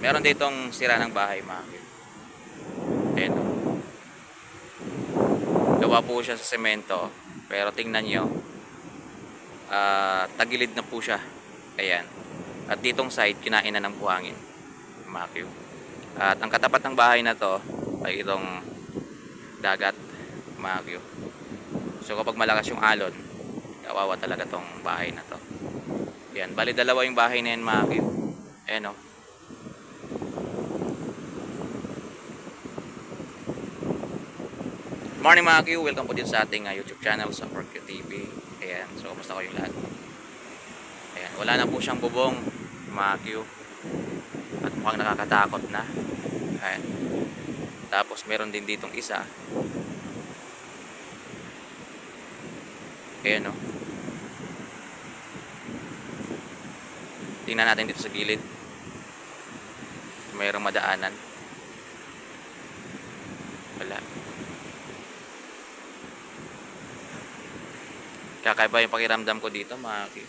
Meron ditong sira ng bahay mga kyo. Ayan o. Gawa po siya sa semento. Pero tingnan nyo, tagilid na po siya. Ayan. At ditong side, kinain na ng buhangin mga kyo. At ang katapat ng bahay na to ay itong dagat mga kyo. So kapag malakas yung alon, kawawa talaga tong bahay na to. Ayan. Bali dalawa yung bahay na yan mga kyo. Ayan o. Morning mga Q, welcome po dito sa ating YouTube channel sa Pork TV. Ayan, so kumusta kayong lahat? Ayan, wala na po siyang bubong mga Q. At mukhang nakakatakot na. Ayan. Tapos meron din ditong isa. Ayan o. Tingnan natin dito sa gilid. Mayroong madaanan. Wala. Kakaiba yung pakiramdam ko dito mga Q.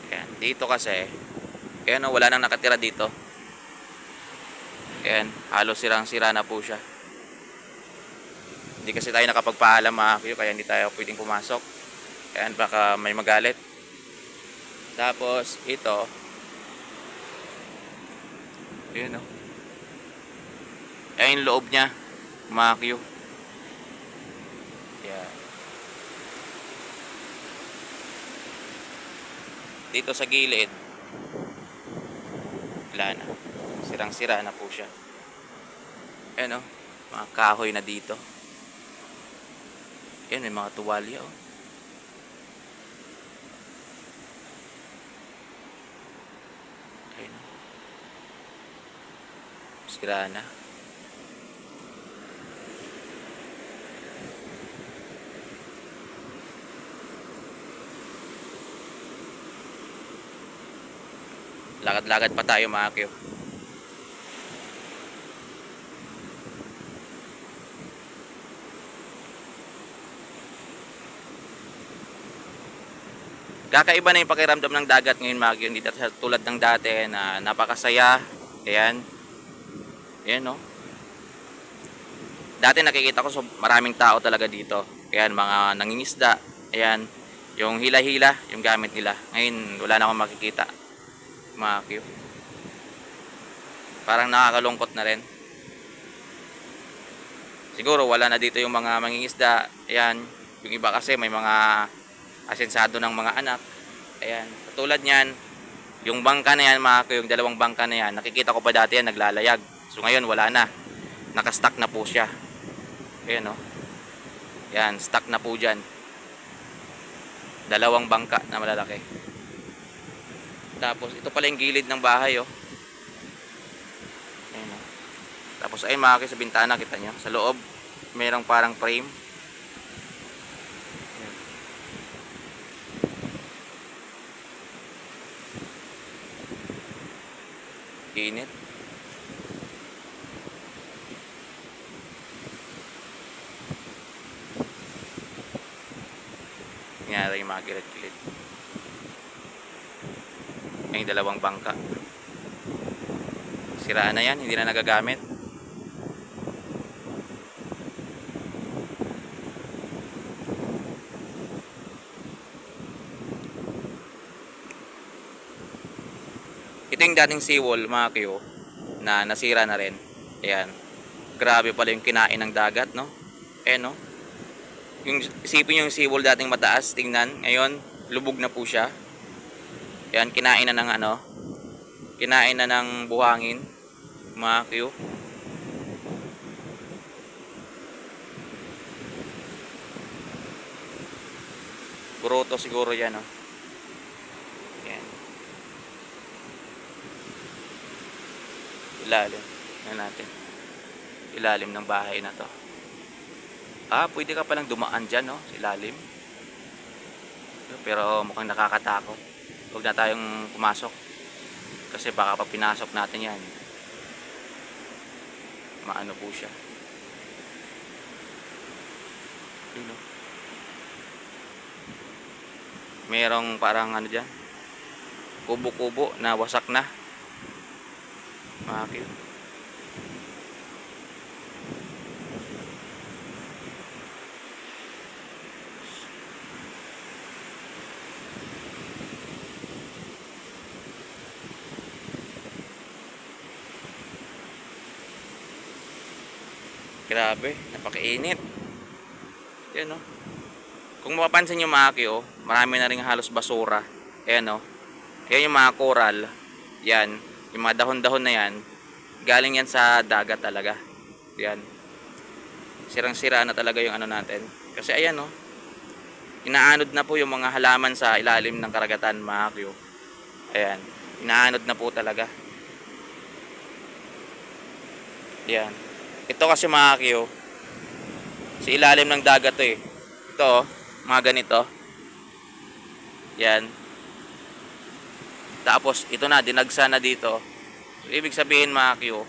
Ayan, dito kasi ayan o, wala nang nakatira dito. Ayan, halos sirang-sira na po siya. Hindi kasi tayo nakapagpaalam mga Q, kaya hindi tayo pwedeng pumasok. Ayan, baka may magalit. Tapos ito, ayan o. Ayan yung loob niya mga Q. Ayan. Dito sa gilid, wala na. Sirang-sira na po siya. Ayan o, mga kahoy na dito. Ayan, may mga tuwalya o. Ayan o. Sira na. Lakad-lakad pa tayo mga Q. Kakaiba na yung pakiramdam ng dagat ngayon mga Q. Hindi tulad ng dati na napakasaya. Ayan. Ayan no. Dati nakikita ko so maraming tao talaga dito. Ayan, mga nangingisda. Ayan. Yung hila-hila, yung gamit nila. Ngayon, wala na akong makikita. Mga Q. Parang nakakalungkot na rin. Siguro wala na dito yung mga mangingisda. Ayan. Yung iba kasi may mga asensado ng mga anak. Ayan. Katulad niyan, yung bangka na yan mga Q, yung dalawang bangka na yan, nakikita ko pa dati yan naglalayag. So ngayon wala na. Nakastock na po siya. Ayan o. Ayan, stock na po dyan. Dalawang bangka na malalaki. Tapos ito pala yung gilid ng bahay o. Ayan o. Tapos ayun mga Q, sa bintana, kita nyo. Sa loob, mayroong parang frame. Init. Nangyari yung mga gilid-gilid. Ay, dalawang bangka. Siraan na yan, hindi na nagagamit. Ito yung dating seawall mga Q na nasira na rin. Ayan. Grabe pala yung kinain ng dagat, no? No? Yung isipin yung seawall dating mataas, tingnan. Ngayon, lubog na po siya. Ayan, kinain na ng ano? Kinain na ng buhangin. Mga Q. Groto siguro yan, no? Ayan. Ilalim. Ayan natin. Ilalim ng bahay na to. Pwede ka palang dumaan dyan, no? Sa ilalim. Pero mukhang nakakatakot. Huwag na tayong pumasok. Kasi baka pag pinasok natin yan, maano po siya. Yun, oh. Merong parang ano dyan, kubo-kubo na wasak na, mga Q. Grabe, napakainit. Yan, oh. Kung mapapansin nyo mga Q, oh, marami na rin halos basura. Ayan, oh. Yan yung mga coral. Yan, yung mga dahon-dahon na yan, galing yan sa dagat talaga. Yan. Sirang-sira na talaga yung ano natin. Kasi ayan, oh. Inaanod na po yung mga halaman sa ilalim ng karagatan, mga Q. Ayan. Inaanod na po talaga. Yan. Ito kasi mga Q, sa ilalim ng dagat to eh. Ito, oh, mga ganito. Yan. Tapos ito na, dinagsa na dito. So, ibig sabihin mga Q,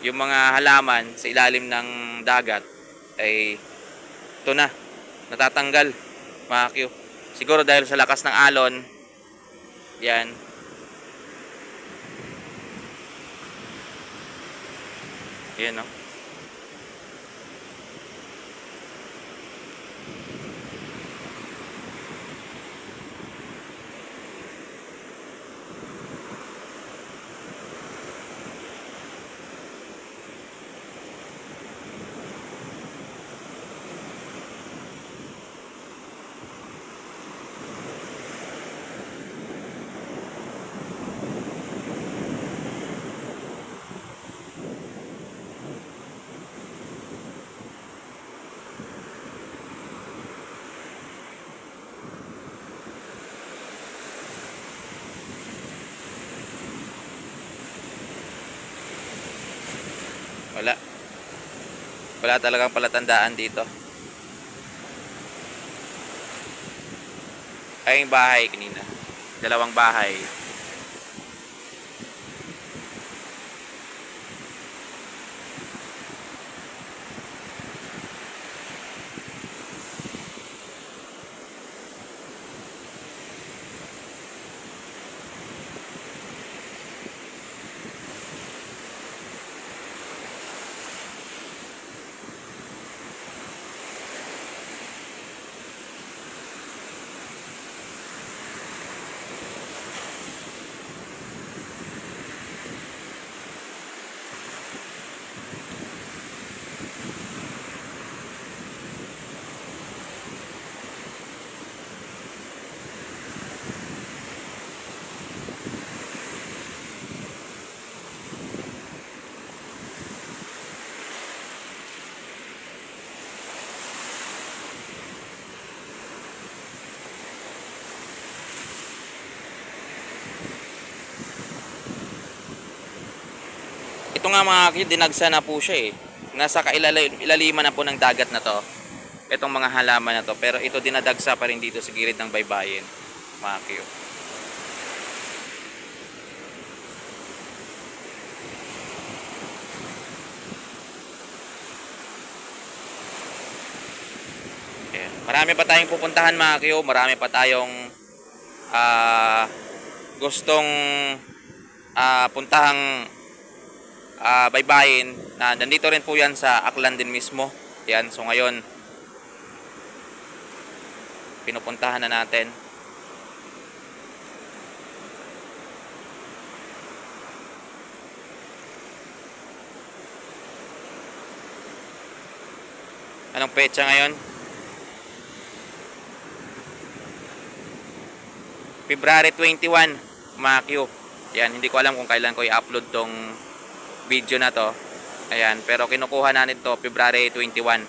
yung mga halaman sa ilalim ng dagat ay ito na, natatanggal mga Q. Siguro dahil sa lakas ng alon. Yan. Yan, no. Wala. Wala talagang palatandaan dito. Ay, yung bahay kanina. Dalawang bahay. Ito nga mga Q, dinagsa na po siya eh. Nasa kailaliman na po ng dagat na to. Itong mga halaman na to. Pero ito dinadagsa pa rin dito sa gilid ng baybayin, mga Q. Ayan. Marami pa tayong pupuntahan mga Q. Marami pa tayong gustong puntahang baybayin na nandito rin po yan sa Aklan din mismo. Yan, so ngayon pinupuntahan na natin. Anong petsa ngayon? February 21, mga Q. Yan, hindi ko alam kung kailan ko i-upload tong video na to. Ayan, pero kinukuha natin to February 21.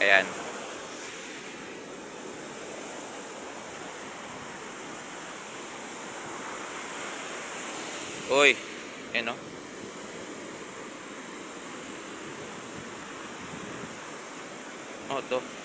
Ayan. Uy, ayan, no? Oh, to.